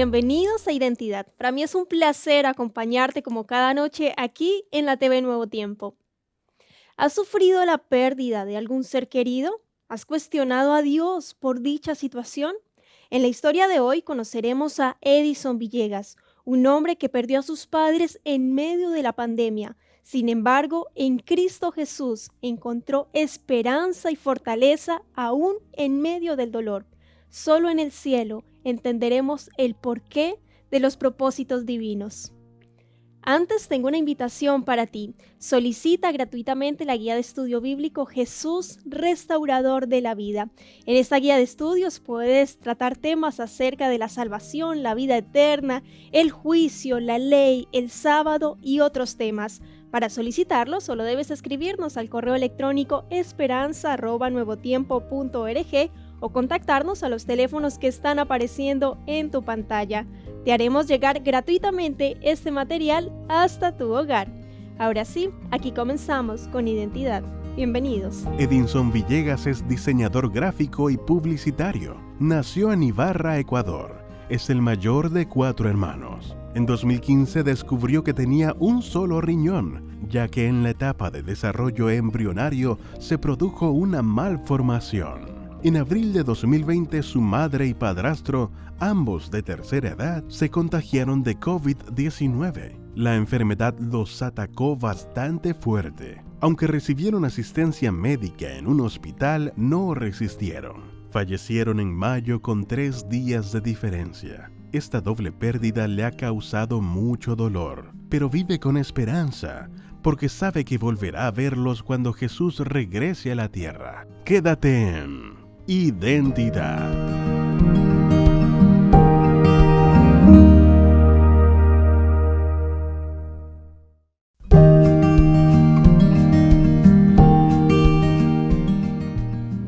bienvenidos a Identidad. Para mí es un placer acompañarte como cada noche aquí en la TV Nuevo Tiempo. ¿Has sufrido la pérdida de algún ser querido? ¿Has cuestionado a Dios por dicha situación? En la historia de hoy conoceremos a Edison Villegas, un hombre que perdió a sus padres en medio de la pandemia. Sin embargo, en Cristo Jesús encontró esperanza y fortaleza aún en medio del dolor. Solo en el cielo entenderemos el porqué de los propósitos divinos. Antes tengo una invitación para ti. Solicita gratuitamente la guía de estudio bíblico Jesús, Restaurador de la Vida. En esta guía de estudios puedes tratar temas acerca de la salvación, la vida eterna, el juicio, la ley, el sábado y otros temas. Para solicitarlo solo debes escribirnos al correo electrónico esperanza@nuevotiempo.org o contactarnos a los teléfonos que están apareciendo en tu pantalla. Te haremos llegar gratuitamente este material hasta tu hogar. Ahora sí, aquí comenzamos con Identidad. Bienvenidos. Edison Villegas es diseñador gráfico y publicitario. Nació en Ibarra, Ecuador. Es el mayor de 4 hermanos. En 2015 descubrió que tenía un solo riñón, ya que en la etapa de desarrollo embrionario se produjo una malformación. En abril de 2020, su madre y padrastro, ambos de tercera edad, se contagiaron de COVID-19. La enfermedad los atacó bastante fuerte. Aunque recibieron asistencia médica en un hospital, no resistieron. Fallecieron en mayo con 3 días de diferencia. Esta doble pérdida le ha causado mucho dolor, pero vive con esperanza, porque sabe que volverá a verlos cuando Jesús regrese a la tierra. Quédate en Identidad.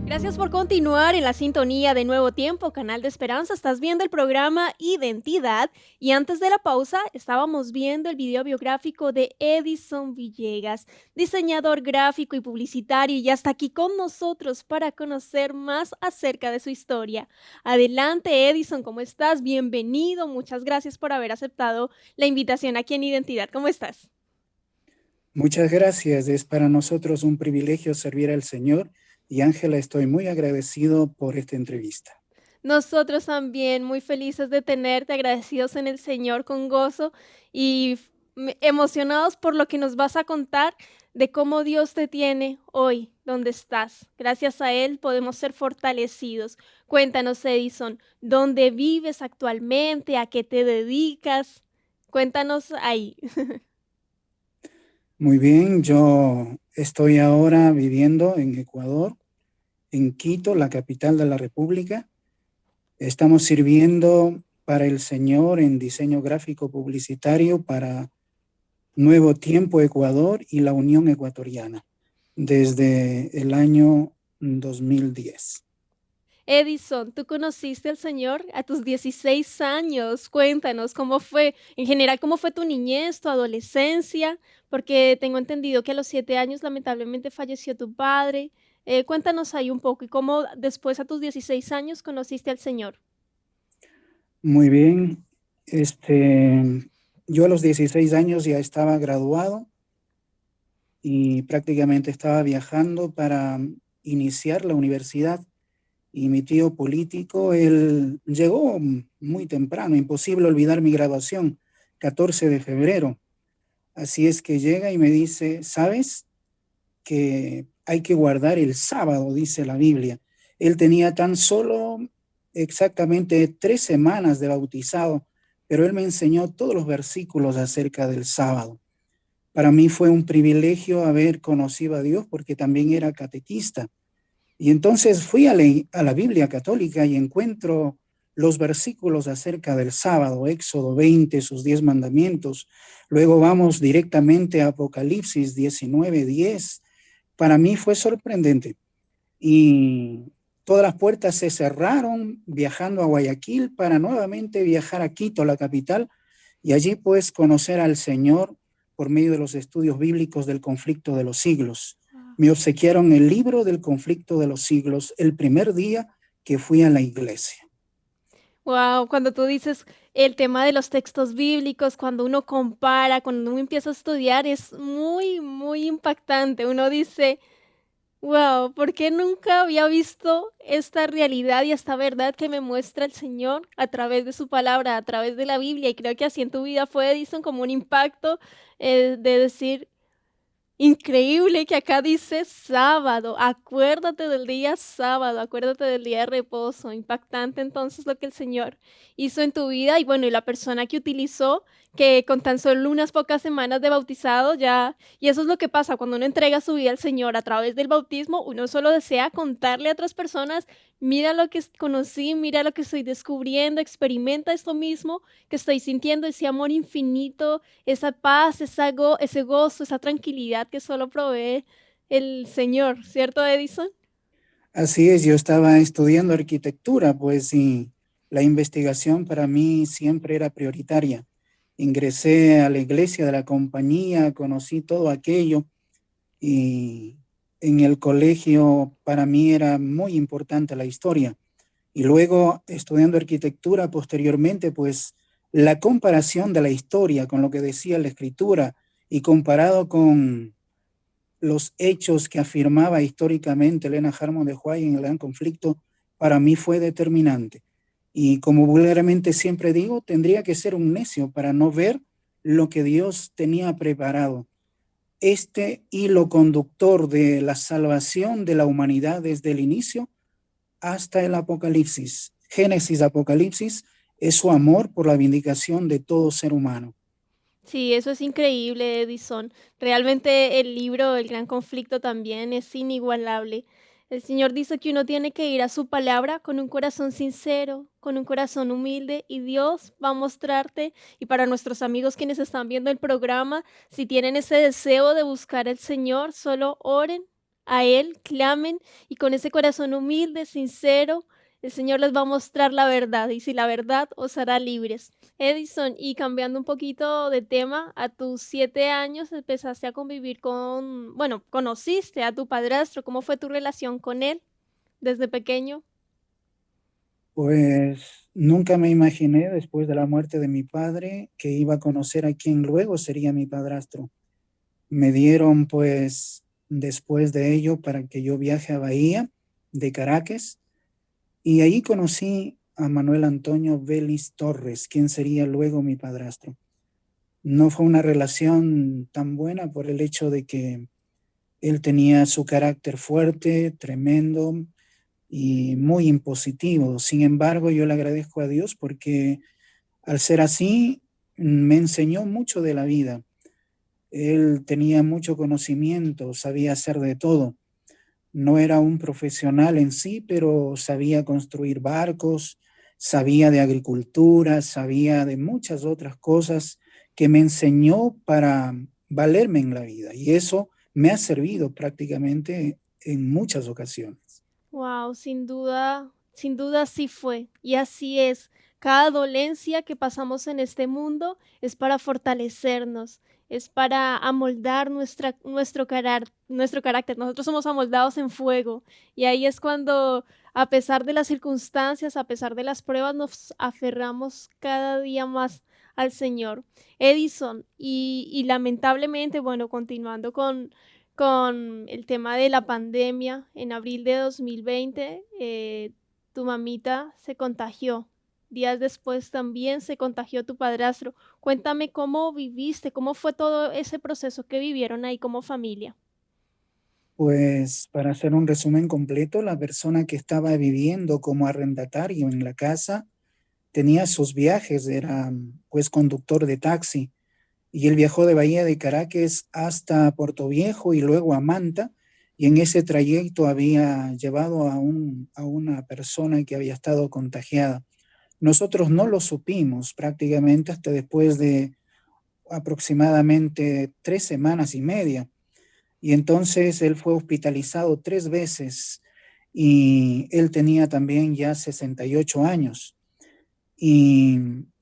Gracias por continuar en la sintonía de Nuevo Tiempo, Canal de Esperanza. Estás viendo el programa Identidad y antes de la pausa estábamos viendo el video biográfico de Edison Villegas, diseñador gráfico y publicitario, y ya está aquí con nosotros para conocer más acerca de su historia. Adelante, Edison, ¿cómo estás? Bienvenido, muchas gracias por haber aceptado la invitación aquí en Identidad. ¿Cómo estás? Muchas gracias. Es para nosotros un privilegio servir al Señor. Y Ángela, estoy muy agradecido por esta entrevista. Nosotros también muy felices de tenerte, agradecidos en el Señor con gozo y emocionados por lo que nos vas a contar de cómo Dios te tiene hoy, donde estás. Gracias a Él podemos ser fortalecidos. Cuéntanos, Edison, ¿dónde vives actualmente? ¿A qué te dedicas? Cuéntanos ahí. Muy bien, yo estoy ahora viviendo en Ecuador, en Quito, la capital de la República. Estamos sirviendo para el Señor en diseño gráfico publicitario para Nuevo Tiempo Ecuador y la Unión Ecuatoriana desde el año 2010. Edison, tú conociste al Señor a tus 16 años. Cuéntanos cómo fue, en general, cómo fue tu niñez, tu adolescencia, porque tengo entendido que a los 7 años lamentablemente falleció tu padre. Cuéntanos ahí un poco y cómo después a tus 16 años conociste al Señor. Muy bien. Yo a los 16 años ya estaba graduado y prácticamente estaba viajando para iniciar la universidad. Y mi tío político, él llegó muy temprano, imposible olvidar mi graduación, 14 de febrero. Así es que llega y me dice, ¿sabes que hay que guardar el sábado? Dice la Biblia. Él tenía tan solo exactamente 3 semanas de bautizado, pero él me enseñó todos los versículos acerca del sábado. Para mí fue un privilegio haber conocido a Dios porque también era catequista. Y entonces fui a la Biblia católica y encuentro los versículos acerca del sábado, Éxodo 20, sus 10 mandamientos. Luego vamos directamente a Apocalipsis 19:10. Para mí fue sorprendente. Y todas las puertas se cerraron viajando a Guayaquil para nuevamente viajar a Quito, la capital, y allí pues conocer al Señor por medio de los estudios bíblicos del conflicto de los siglos. Me obsequiaron el libro del conflicto de los siglos el primer día que fui a la iglesia. Wow, cuando tú dices el tema de los textos bíblicos, cuando uno compara, cuando uno empieza a estudiar, es muy, muy impactante. Uno dice, wow, ¿por qué nunca había visto esta realidad y esta verdad que me muestra el Señor a través de su palabra, a través de la Biblia? Y creo que así en tu vida fue, Edison, como un impacto de decir, increíble que acá dice sábado, acuérdate del día sábado, acuérdate del día de reposo. Impactante entonces lo que el Señor hizo en tu vida y bueno, y la persona que utilizó, que con tan solo unas pocas semanas de bautizado ya, y eso es lo que pasa cuando uno entrega su vida al Señor a través del bautismo, uno solo desea contarle a otras personas, mira lo que conocí, mira lo que estoy descubriendo, experimenta esto mismo que estoy sintiendo, ese amor infinito, esa paz, ese gozo, esa tranquilidad que solo provee el Señor, ¿cierto, Edison? Así es, yo estaba estudiando arquitectura, pues, y la investigación para mí siempre era prioritaria. Ingresé a la iglesia de la compañía, conocí todo aquello y en el colegio para mí era muy importante la historia. Y luego estudiando arquitectura posteriormente, pues la comparación de la historia con lo que decía la escritura y comparado con los hechos que afirmaba históricamente Elena Harmon de Huay en el Gran Conflicto, para mí fue determinante. Y como vulgarmente siempre digo, tendría que ser un necio para no ver lo que Dios tenía preparado. Este hilo conductor de la salvación de la humanidad desde el inicio hasta el Apocalipsis. Génesis, Apocalipsis, es su amor por la vindicación de todo ser humano. Sí, eso es increíble, Edison. Realmente el libro El Gran Conflicto también es inigualable. El Señor dice que uno tiene que ir a su palabra con un corazón sincero, con un corazón humilde, y Dios va a mostrarte, y para nuestros amigos quienes están viendo el programa, si tienen ese deseo de buscar al Señor, solo oren a Él, clamen, y con ese corazón humilde, sincero, el Señor les va a mostrar la verdad, y si la verdad os hará libres. Edison, y cambiando un poquito de tema, a tus 7 años empezaste a convivir bueno, conociste a tu padrastro. ¿Cómo fue tu relación con él desde pequeño? Pues nunca me imaginé después de la muerte de mi padre que iba a conocer a quien luego sería mi padrastro. Me dieron pues después de ello para que yo viaje a Bahía de Caracas y ahí conocí a Manuel Antonio Vélez Torres, quien sería luego mi padrastro. No fue una relación tan buena por el hecho de que él tenía su carácter fuerte, tremendo y muy impositivo. Sin embargo, yo le agradezco a Dios porque al ser así, me enseñó mucho de la vida. Él tenía mucho conocimiento, sabía hacer de todo. No era un profesional en sí, pero sabía construir barcos, sabía de agricultura, sabía de muchas otras cosas que me enseñó para valerme en la vida. Y eso me ha servido prácticamente en muchas ocasiones. Wow, sin duda sí fue. Y así es. Cada dolencia que pasamos en este mundo es para fortalecernos, es para amoldar nuestro carácter. Nosotros somos amoldados en fuego. Y ahí es cuando, a pesar de las circunstancias, a pesar de las pruebas, nos aferramos cada día más al Señor. Edison, y lamentablemente, bueno, continuando con el tema de la pandemia, en abril de 2020, tu mamita se contagió. Días después también se contagió tu padrastro. Cuéntame cómo viviste, cómo fue todo ese proceso que vivieron ahí como familia. Pues para hacer un resumen completo, la persona que estaba viviendo como arrendatario en la casa tenía sus viajes, era pues conductor de taxi y él viajó de Bahía de Caracas hasta Puerto Viejo y luego a Manta y en ese trayecto había llevado a una persona que había estado contagiada. Nosotros no lo supimos prácticamente hasta después de aproximadamente 3 semanas y media. Y entonces él fue hospitalizado 3 veces y él tenía también ya 68 años. Y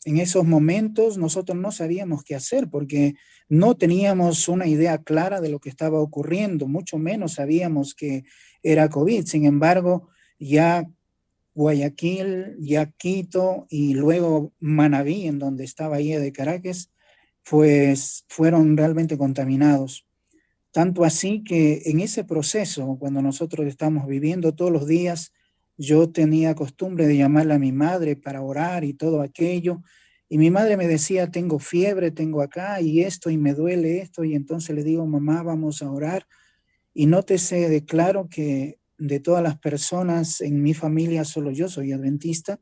en esos momentos nosotros no sabíamos qué hacer porque no teníamos una idea clara de lo que estaba ocurriendo, mucho menos sabíamos que era COVID. Sin embargo, ya Guayaquil, ya Quito y luego Manabí, en donde estaba Bahía de Caracas, pues fueron realmente contaminados. Tanto así que en ese proceso, cuando nosotros estamos viviendo todos los días, yo tenía costumbre de llamarle a mi madre para orar y todo aquello. Y mi madre me decía, tengo fiebre, tengo acá y esto, y me duele esto. Y entonces le digo, mamá, vamos a orar. Y nótese de claro que de todas las personas en mi familia, solo yo soy adventista.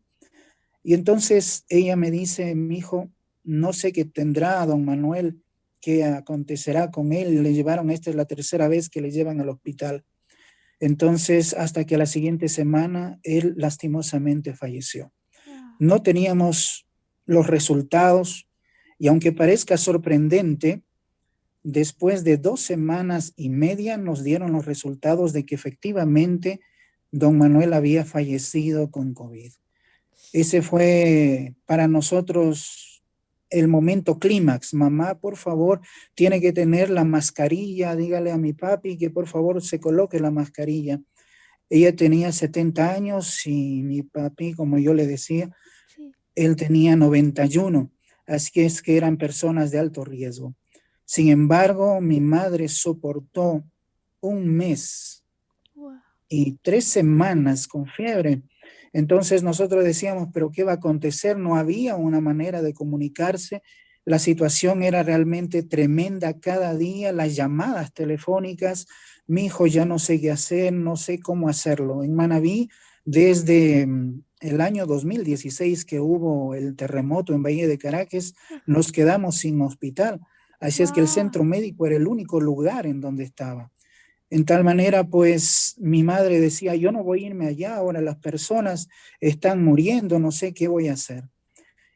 Y entonces ella me dice, mi hijo, no sé qué tendrá don Manuel, qué acontecerá con él. Le llevaron, esta es la tercera vez que le llevan al hospital. Entonces, hasta que a la siguiente semana, él lastimosamente falleció. No teníamos los resultados y aunque parezca sorprendente, después de 2 semanas y media nos dieron los resultados de que efectivamente don Manuel había fallecido con COVID. Ese fue para nosotros el momento clímax. Mamá, por favor, tiene que tener la mascarilla. Dígale a mi papi que por favor se coloque la mascarilla. Ella tenía 70 años y mi papi, como yo le decía, Sí. él tenía 91. Así que es que eran personas de alto riesgo. Sin embargo, mi madre soportó 1 mes Wow. y 3 semanas con fiebre. Entonces nosotros decíamos, pero ¿qué va a acontecer? No había una manera de comunicarse. La situación era realmente tremenda cada día, las llamadas telefónicas. Mi hijo ya no sé qué hacer, no sé cómo hacerlo. En Manabí, desde el año 2016 que hubo el terremoto en Bahía de Caracas, nos quedamos sin hospital. Así es que el Wow. centro médico era el único lugar en donde estaba. En tal manera, pues mi madre decía, yo no voy a irme allá, ahora las personas están muriendo, no sé qué voy a hacer.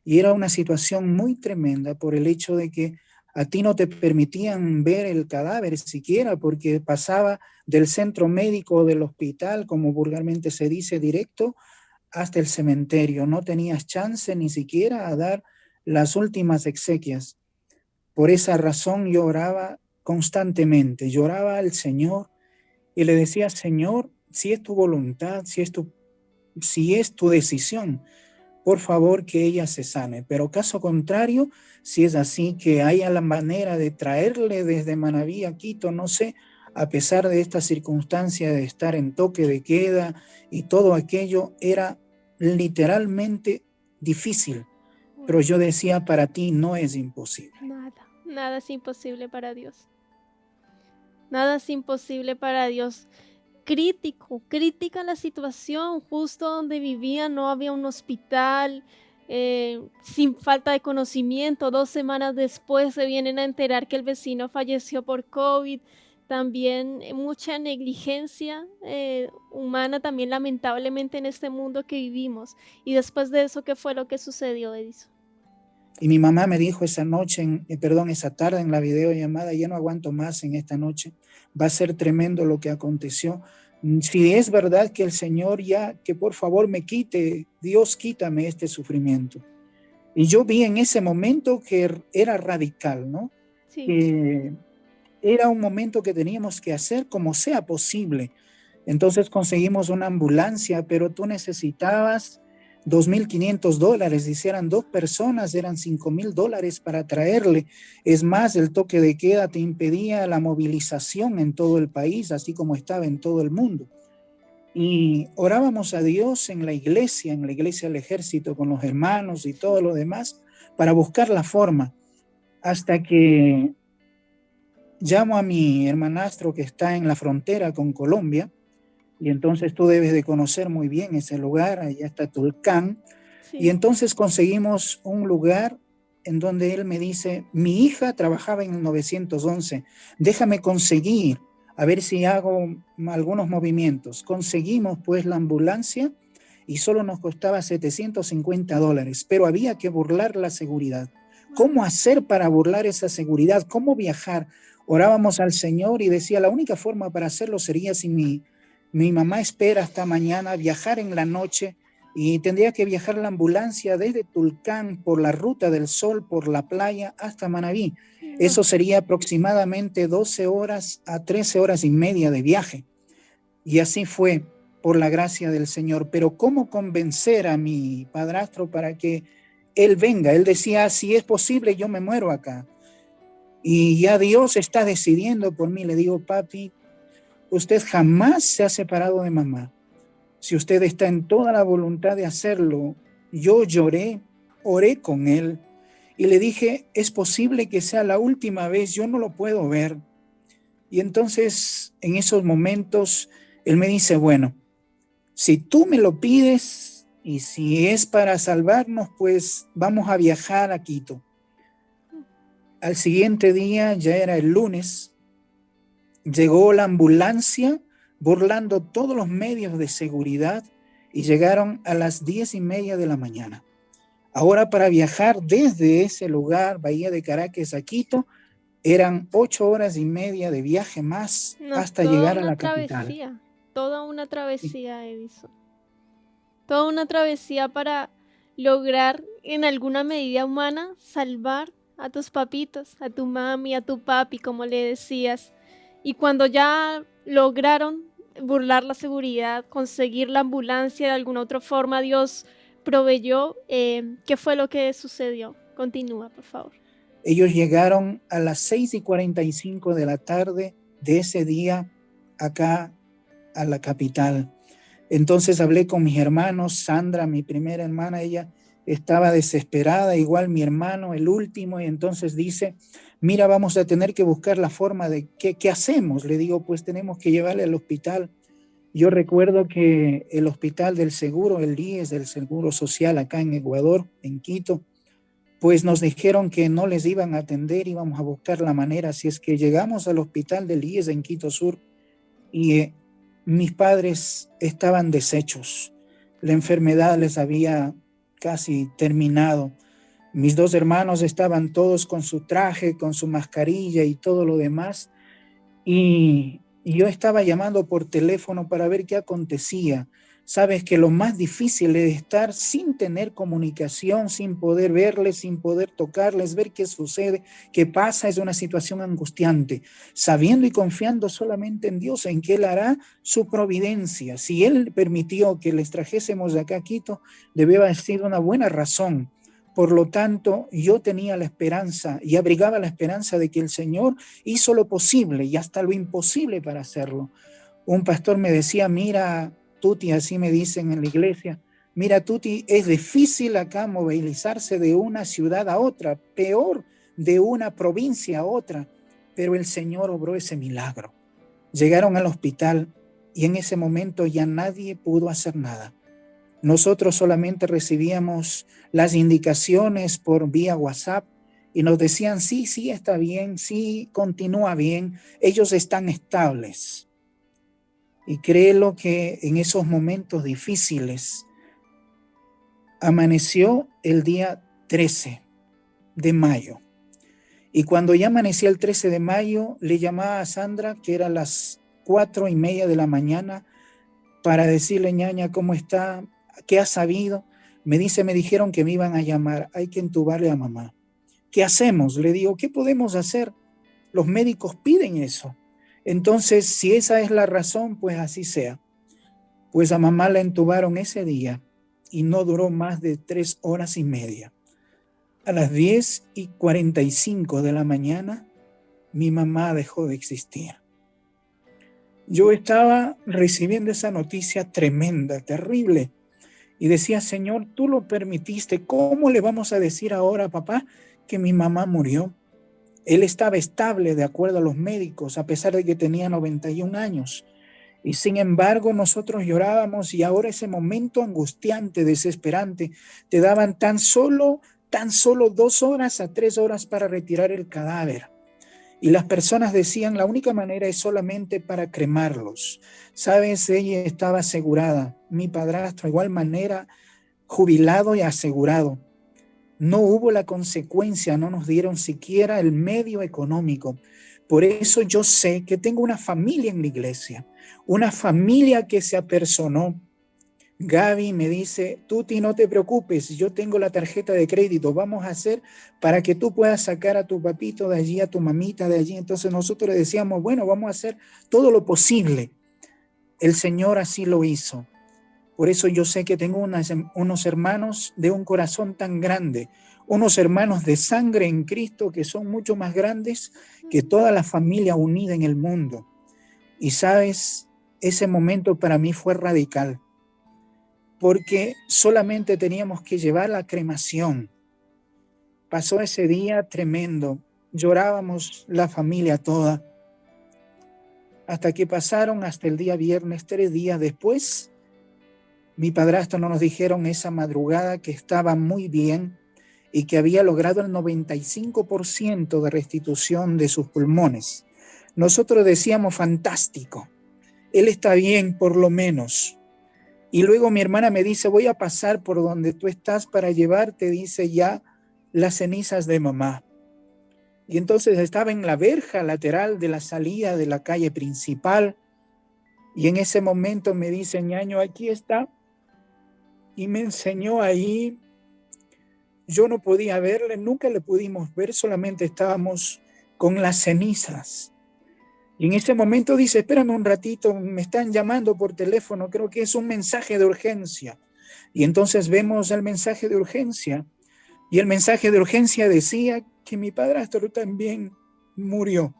Y era una situación muy tremenda por el hecho de que a ti no te permitían ver el cadáver siquiera, porque pasaba del centro médico del hospital, como vulgarmente se dice, directo hasta el cementerio. No tenías chance ni siquiera a dar las últimas exequias. Por esa razón yo oraba constantemente, lloraba al Señor y le decía, Señor, si es tu voluntad, si es tu decisión, por favor que ella se sane. Pero caso contrario, si es así, que haya la manera de traerle desde Manabí a Quito, no sé, a pesar de esta circunstancia de estar en toque de queda y todo aquello, era literalmente difícil. Pero yo decía, para ti no es imposible. Nada es imposible para Dios. Nada es imposible para Dios. Crítica la situación. Justo donde vivía no había un hospital, sin falta de conocimiento. 2 semanas después se vienen a enterar que el vecino falleció por COVID. También mucha negligencia humana, también lamentablemente en este mundo que vivimos. Y después de eso, ¿qué fue lo que sucedió, Edison? Y mi mamá me dijo esa tarde en la videollamada, ya no aguanto más en esta noche, va a ser tremendo lo que aconteció. Si es verdad que el Señor ya, que por favor me quite, Dios quítame este sufrimiento. Y yo vi en ese momento que era radical, ¿no? Sí. Que era un momento que teníamos que hacer como sea posible. Entonces conseguimos una ambulancia, pero tú necesitabas $2,500. Si eran 2 personas, eran $5,000 para traerle. Es más, el toque de queda te impedía la movilización en todo el país, así como estaba en todo el mundo. Y orábamos a Dios en la iglesia del ejército, con los hermanos y todo lo demás, para buscar la forma, hasta que llamo a mi hermanastro que está en la frontera con Colombia. Y entonces tú debes de conocer muy bien ese lugar, allá está Tulcán. Sí. Y entonces conseguimos un lugar en donde él me dice, mi hija trabajaba en el 911, déjame conseguir, a ver si hago algunos movimientos. Conseguimos pues la ambulancia y solo nos costaba $750, pero había que burlar la seguridad. ¿Cómo hacer para burlar esa seguridad? ¿Cómo viajar? Orábamos al Señor y decía, la única forma para hacerlo sería si mi mamá espera hasta mañana, viajar en la noche, y tendría que viajar la ambulancia desde Tulcán por la Ruta del Sol, por la playa hasta Manabí. Eso sería aproximadamente 12 horas a 13 horas y media de viaje. Y así fue. por la gracia del Señor, pero ¿cómo convencer a mi padrastro para que él venga? Él decía, si es posible, yo me muero acá. Y ya Dios está decidiendo por mí. Le digo, papi, usted jamás se ha separado de mamá. Si usted está en toda la voluntad de hacerlo, yo lloré, oré con él y le dije, es posible que sea la última vez, yo no lo puedo ver. Y entonces, en esos momentos, él me dice, bueno, si tú me lo pides y si es para salvarnos, pues vamos a viajar a Quito. Al siguiente día, ya era el lunes, llegó la ambulancia burlando todos los medios de seguridad y llegaron a las 10:30 de la mañana. Ahora, para viajar desde ese lugar, Bahía de Caracas, a Quito, eran 8 horas y media de viaje más No, hasta toda llegar a una la capital. travesía, Edison. Toda una travesía para lograr, en alguna medida humana, salvar a tus papitos, a tu mami, a tu papi, como le decías. Y cuando ya lograron burlar la seguridad, conseguir la ambulancia de alguna otra forma, Dios proveyó. ¿Qué fue lo que sucedió? Continúa, por favor. Ellos llegaron a las 6:45 de la tarde de ese día acá a la capital. Entonces hablé con mis hermanos, Sandra, mi primera hermana, ella estaba desesperada, igual mi hermano, el último, y entonces dice, mira, vamos a tener que buscar la forma de qué hacemos. Le digo, pues tenemos que llevarle al hospital. Yo recuerdo que el hospital del seguro, el IES del Seguro Social acá en Ecuador, en Quito, pues nos dijeron que no les iban a atender, íbamos a buscar la manera. Si es que llegamos al hospital del IES en Quito Sur y mis padres estaban deshechos. La enfermedad les había casi terminado. Mis dos hermanos estaban todos con su traje, con su mascarilla y todo lo demás. Y yo estaba llamando por teléfono para ver qué acontecía. Sabes que lo más difícil es estar sin tener comunicación, sin poder verles, sin poder tocarles, ver qué sucede, qué pasa. Es una situación angustiante, sabiendo y confiando solamente en Dios, en que Él hará su providencia. Si Él permitió que les trajésemos de acá a Quito, debe haber sido una buena razón. Por lo tanto, yo tenía la esperanza y abrigaba la esperanza de que el Señor hizo lo posible y hasta lo imposible para hacerlo. Un pastor me decía, mira, Tuti, así me dicen en la iglesia, mira, Tuti, es difícil acá movilizarse de una ciudad a otra, peor de una provincia a otra, pero el Señor obró ese milagro. Llegaron al hospital y en ese momento ya nadie pudo hacer nada. Nosotros solamente recibíamos las indicaciones por vía WhatsApp y nos decían, sí, sí, está bien, sí, continúa bien, ellos están estables. Y créelo que en esos momentos difíciles amaneció el día 13 de mayo. Y cuando ya amanecía el 13 de mayo, le llamaba a Sandra, que era las 4:30 de la mañana, para decirle, ñaña, ¿cómo está? ¿Qué ha sabido? Me dijeron que me iban a llamar, hay que entubarle a mamá. ¿Qué hacemos? Le digo, ¿qué podemos hacer? Los médicos piden eso. Entonces, si esa es la razón, pues así sea. Pues a mamá la entubaron ese día y no duró más de 3 horas y media. A las 10:45 de la mañana, mi mamá dejó de existir. Yo estaba recibiendo esa noticia tremenda, terrible, y decía, Señor, tú lo permitiste, ¿cómo le vamos a decir ahora a papá que mi mamá murió? Él estaba estable de acuerdo a los médicos, a pesar de que tenía 91 años. Y sin embargo, nosotros llorábamos y ahora ese momento angustiante, desesperante, te daban tan solo 2 horas a 3 horas para retirar el cadáver. Y las personas decían, la única manera es solamente para cremarlos. Sabes, ella estaba asegurada, mi padrastro, de igual manera, jubilado y asegurado. No hubo la consecuencia, no nos dieron siquiera el medio económico. Por eso yo sé que tengo una familia en la iglesia, una familia que se apersonó. Gaby me dice, Tuti, no te preocupes, yo tengo la tarjeta de crédito, vamos a hacer para que tú puedas sacar a tu papito de allí, a tu mamita de allí. Entonces nosotros le decíamos, bueno, vamos a hacer todo lo posible. el Señor así lo hizo. Por eso yo sé que tengo unos hermanos de un corazón tan grande, unos hermanos de sangre en Cristo que son mucho más grandes que toda la familia unida en el mundo. Y sabes, ese momento para mí fue radical, porque solamente teníamos que llevar la cremación. Pasó ese día tremendo, llorábamos la familia toda, hasta que pasaron hasta el día viernes, 3 días después. Mi padrastro nos dijeron esa madrugada que estaba muy bien y que había logrado el 95% de restitución de sus pulmones. Nosotros decíamos, fantástico, él está bien por lo menos. Y luego mi hermana me dice, voy a pasar por donde tú estás para llevarte, dice, ya las cenizas de mamá. Y entonces estaba en la verja lateral de la salida de la calle principal. Y en ese momento me dice, ñaño, aquí está. Y me enseñó ahí. Yo no podía verle, nunca le pudimos ver, solamente estábamos con las cenizas. Y en ese momento dice, espérame un ratito, me están llamando por teléfono, creo que es un mensaje de urgencia. Y entonces vemos el mensaje de urgencia. Y el mensaje de urgencia decía que mi padrastro también murió.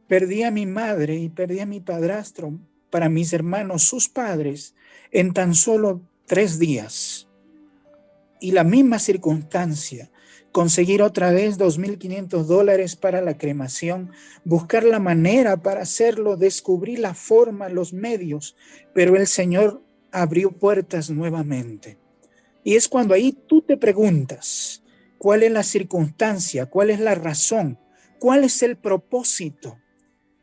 Perdí a mi madre y perdí a mi padrastro para mis hermanos, sus padres, en tan solo 3 días. Y la misma circunstancia, conseguir otra vez $2,500 para la cremación, buscar la manera para hacerlo, descubrir la forma, los medios, pero el Señor abrió puertas nuevamente. Y es cuando ahí tú te preguntas, ¿cuál es la circunstancia? ¿Cuál es la razón? ¿Cuál es el propósito?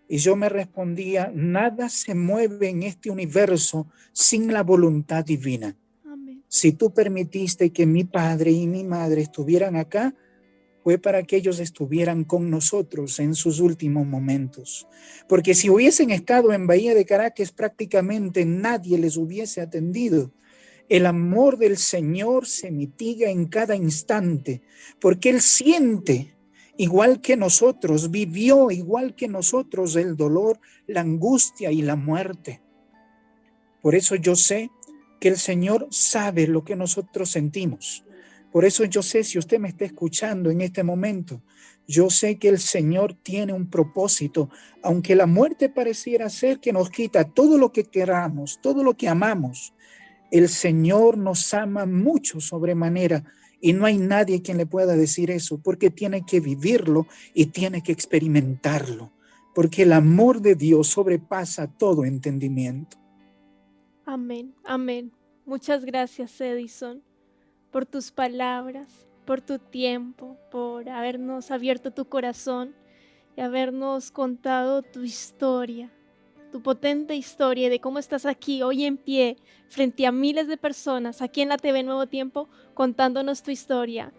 Y yo me respondía, nada se mueve en este universo sin la voluntad divina. Amén. Si tú permitiste que mi padre y mi madre estuvieran acá, fue para que ellos estuvieran con nosotros en sus últimos momentos. Porque si hubiesen estado en Bahía de Caracas, prácticamente nadie les hubiese atendido. El amor del Señor se mitiga en cada instante, porque Él siente, igual que nosotros, vivió igual que nosotros el dolor, la angustia y la muerte. Por eso yo sé que el Señor sabe lo que nosotros sentimos. Por eso yo sé, si usted me está escuchando en este momento, yo sé que el Señor tiene un propósito, aunque la muerte pareciera ser que nos quita todo lo que queramos, todo lo que amamos. El Señor nos ama mucho sobremanera y no hay nadie quien le pueda decir eso, porque tiene que vivirlo y tiene que experimentarlo, porque el amor de Dios sobrepasa todo entendimiento. Amén, amén. Muchas gracias, Edison, por tus palabras, por tu tiempo, por habernos abierto tu corazón y habernos contado tu historia, tu potente historia de cómo estás aquí hoy en pie frente a miles de personas aquí en la TV Nuevo Tiempo contándonos tu historia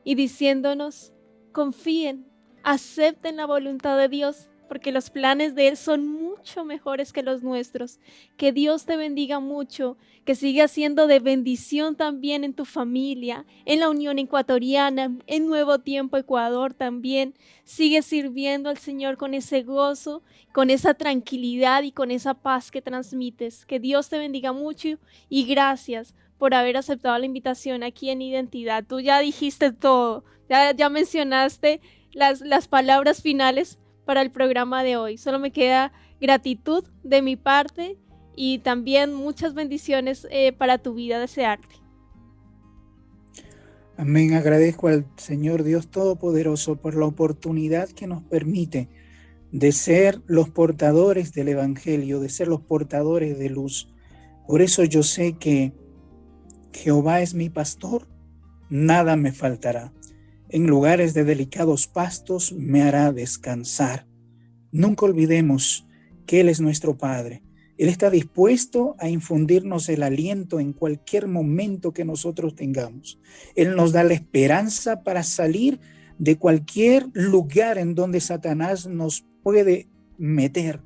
y diciéndonos, confíen, acepten la voluntad de Dios porque los planes de Él son mucho mejores que los nuestros. Que Dios te bendiga mucho, que siga siendo de bendición también en tu familia, en la Unión Ecuatoriana, en Nuevo Tiempo Ecuador también. Sigue sirviendo al Señor con ese gozo, con esa tranquilidad y con esa paz que transmites. Que Dios te bendiga mucho y gracias por haber aceptado la invitación aquí en Identidad. Tú ya dijiste todo, ya mencionaste las palabras finales para el programa de hoy. Solo me queda gratitud de mi parte y también muchas bendiciones para tu vida, desearte. Amén. Agradezco al Señor Dios Todopoderoso por la oportunidad que nos permite de ser los portadores del Evangelio, de ser los portadores de luz. Por eso yo sé que Jehová es mi pastor, nada me faltará. En lugares de delicados pastos me hará descansar. Nunca olvidemos que Él es nuestro Padre. Él está dispuesto a infundirnos el aliento en cualquier momento que nosotros tengamos. Él nos da la esperanza para salir de cualquier lugar en donde Satanás nos puede meter.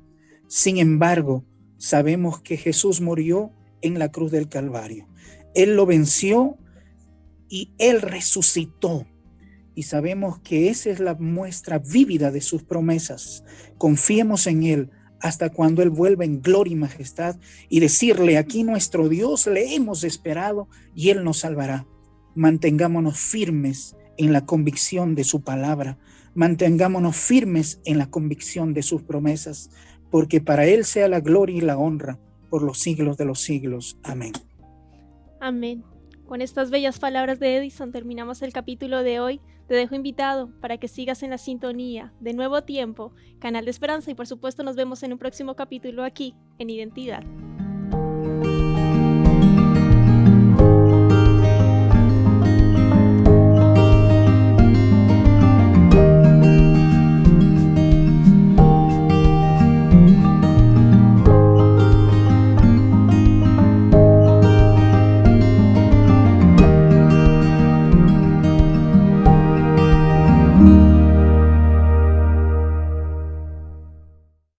Sin embargo, sabemos que Jesús murió en la cruz del Calvario. Él lo venció y Él resucitó. Y sabemos que esa es la muestra vívida de sus promesas. Confiemos en Él, hasta cuando Él vuelva en gloria y majestad y decirle: aquí nuestro Dios, le hemos esperado y Él nos salvará. Mantengámonos firmes en la convicción de su palabra, mantengámonos firmes en la convicción de sus promesas, porque para Él sea la gloria y la honra por los siglos de los siglos. Amén. Amén. Con estas bellas palabras de Edison terminamos el capítulo de hoy. Te dejo invitado para que sigas en la sintonía de Nuevo Tiempo, Canal de Esperanza, y por supuesto nos vemos en un próximo capítulo aquí en Identidad.